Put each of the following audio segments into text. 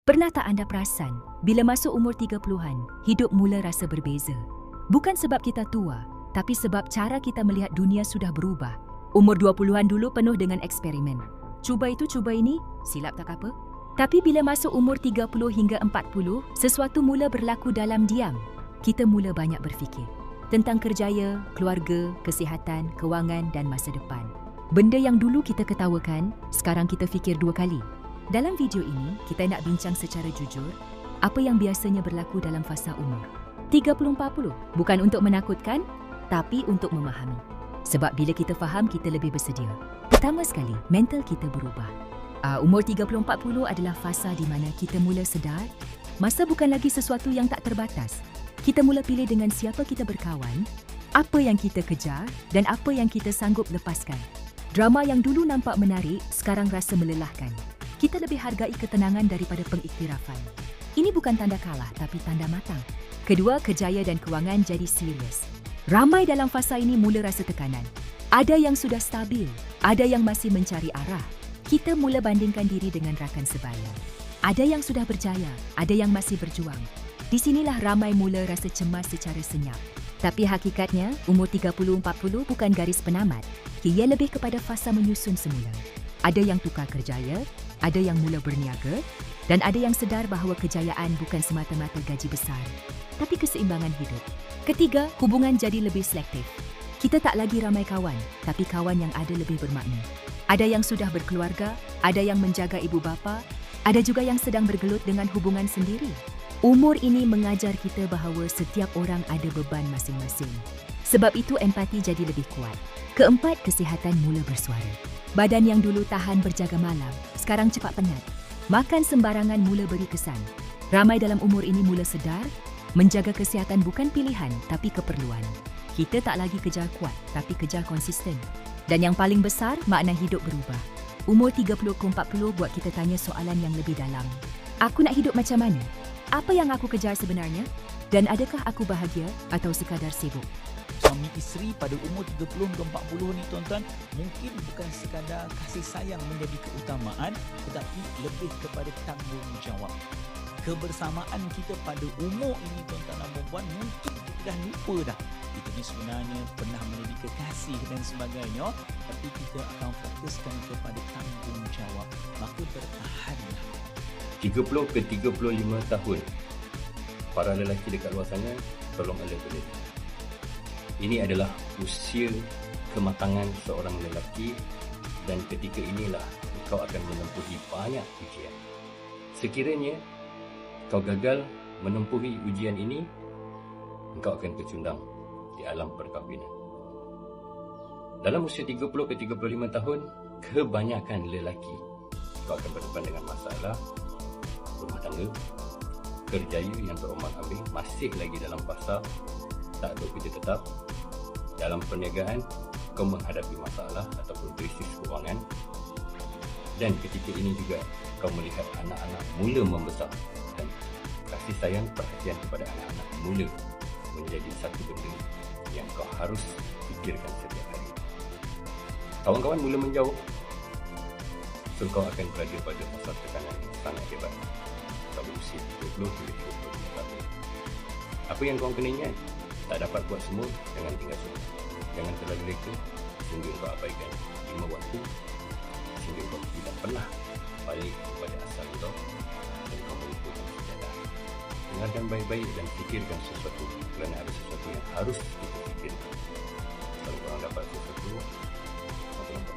Pernah tak anda perasan, bila masuk umur 30-an, hidup mula rasa berbeza? Bukan sebab kita tua, tapi sebab cara kita melihat dunia sudah berubah. Umur 20-an dulu penuh dengan eksperimen. Cuba itu, cuba ini, silap tak apa. Tapi bila masuk umur 30 hingga 40, sesuatu mula berlaku dalam diam. Kita mula banyak berfikir tentang kerjaya, keluarga, kesihatan, kewangan dan masa depan. Benda yang dulu kita ketawakan, sekarang kita fikir dua kali. Dalam video ini, kita nak bincang secara jujur apa yang biasanya berlaku dalam fasa umur 30-40. Bukan untuk menakutkan, tapi untuk memahami. Sebab bila kita faham, kita lebih bersedia. Pertama sekali, mental kita berubah. Umur 30-40 adalah fasa di mana kita mula sedar masa bukan lagi sesuatu yang tak terbatas. Kita mula pilih dengan siapa kita berkawan, apa yang kita kejar dan apa yang kita sanggup lepaskan. Drama yang dulu nampak menarik, sekarang rasa melelahkan. Kita lebih hargai ketenangan daripada pengiktirafan. Ini bukan tanda kalah, tapi tanda matang. Kedua, kerjaya dan kewangan jadi serius. Ramai dalam fasa ini mula rasa tekanan. Ada yang sudah stabil, ada yang masih mencari arah. Kita mula bandingkan diri dengan rakan sebaya. Ada yang sudah berjaya, ada yang masih berjuang. Di sinilah ramai mula rasa cemas secara senyap. Tapi hakikatnya, umur 30-40 bukan garis penamat. Ia lebih kepada fasa menyusun semula. Ada yang tukar kerjaya, ada yang mula berniaga, dan ada yang sedar bahawa kejayaan bukan semata-mata gaji besar, tapi keseimbangan hidup. Ketiga, hubungan jadi lebih selektif. Kita tak lagi ramai kawan, tapi kawan yang ada lebih bermakna. Ada yang sudah berkeluarga, ada yang menjaga ibu bapa, ada juga yang sedang bergelut dengan hubungan sendiri. Umur ini mengajar kita bahawa setiap orang ada beban masing-masing. Sebab itu empati jadi lebih kuat. Keempat, kesihatan mula bersuara. Badan yang dulu tahan berjaga malam, sekarang cepat penat. Makan sembarangan mula beri kesan. Ramai dalam umur ini mula sedar, menjaga kesihatan bukan pilihan, tapi keperluan. Kita tak lagi kejar kuat, tapi kejar konsisten. Dan yang paling besar, makna hidup berubah. Umur 30-40 buat kita tanya soalan yang lebih dalam. Aku nak hidup macam mana? Apa yang aku kejar sebenarnya? Dan adakah aku bahagia atau sekadar sibuk? Suami isteri pada umur 30-40 ni tuan-tuan, mungkin bukan sekadar kasih sayang menjadi keutamaan, tetapi lebih kepada tanggungjawab. Kebersamaan kita pada umur ini tuan-tuan dan puan, mungkin kita dah lupa dah. Kita ni sebenarnya pernah menjadi kekasih dan sebagainya, tapi kita akan fokuskan kepada tanggungjawab. Maka bertahanlah. 30 ke 35 tahun. Para lelaki dekat luar sana, tolong alert. Ini adalah usia kematangan seorang lelaki dan ketika inilah kau akan menempuhi banyak ujian. Sekiranya kau gagal menempuhi ujian ini, engkau akan kecundang di alam perkahwinan. Dalam usia 30 ke 35 tahun, kebanyakan lelaki kau akan berdepan dengan masalah rumah tangga, kerjaya yang terombang-ambing, masih lagi dalam fasa tak ada kerja tetap. Dalam perniagaan, kau menghadapi masalah ataupun krisis kewangan. Dan ketika ini juga kau melihat anak-anak mula membesar dan kasih sayang, perhatian kepada anak-anak mula menjadi satu benda yang kau harus fikirkan setiap hari. Kawan-kawan mula menjauh, so kau akan berada pada masa tekanan yang sangat hebat pada usia 20 hingga 35 tahun. Apa yang kau kena ingat? Tak dapat buat semua, jangan tinggal semua. Jangan terlalu reka sehingga kau abaikan 5 waktu, sehingga kau tidak pernah balik kepada asal kau dan kau melupakan sejadah. Dengarkan baik-baik dan fikirkan sesuatu, kerana ada sesuatu yang harus kita fikirkan. Kalau korang dapat sesuatu, kau tolong.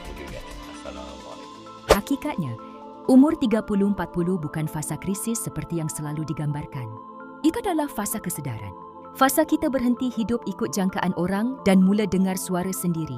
Thank you guys. Assalamualaikum. Hakikatnya, umur 30-40 bukan fasa krisis seperti yang selalu digambarkan. Itu adalah fasa kesedaran. Fasa kita berhenti hidup ikut jangkaan orang dan mula dengar suara sendiri.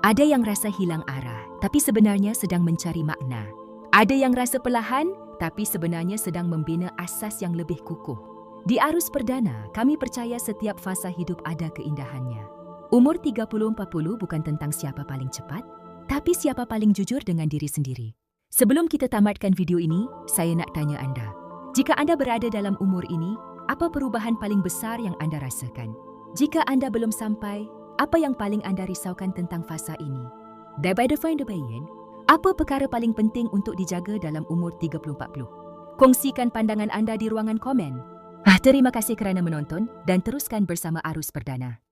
Ada yang rasa hilang arah, tapi sebenarnya sedang mencari makna. Ada yang rasa perlahan, tapi sebenarnya sedang membina asas yang lebih kukuh. Di arus perdana, kami percaya setiap fasa hidup ada keindahannya. Umur 30-40 bukan tentang siapa paling cepat, tapi siapa paling jujur dengan diri sendiri. Sebelum kita tamatkan video ini, saya nak tanya anda. Jika anda berada dalam umur ini, apa perubahan paling besar yang anda rasakan? Jika anda belum sampai, apa yang paling anda risaukan tentang fasa ini? Daripada Find the Bayan, apa perkara paling penting untuk dijaga dalam umur 30-40? Kongsikan pandangan anda di ruangan komen. Terima kasih kerana menonton dan teruskan bersama Arus Perdana.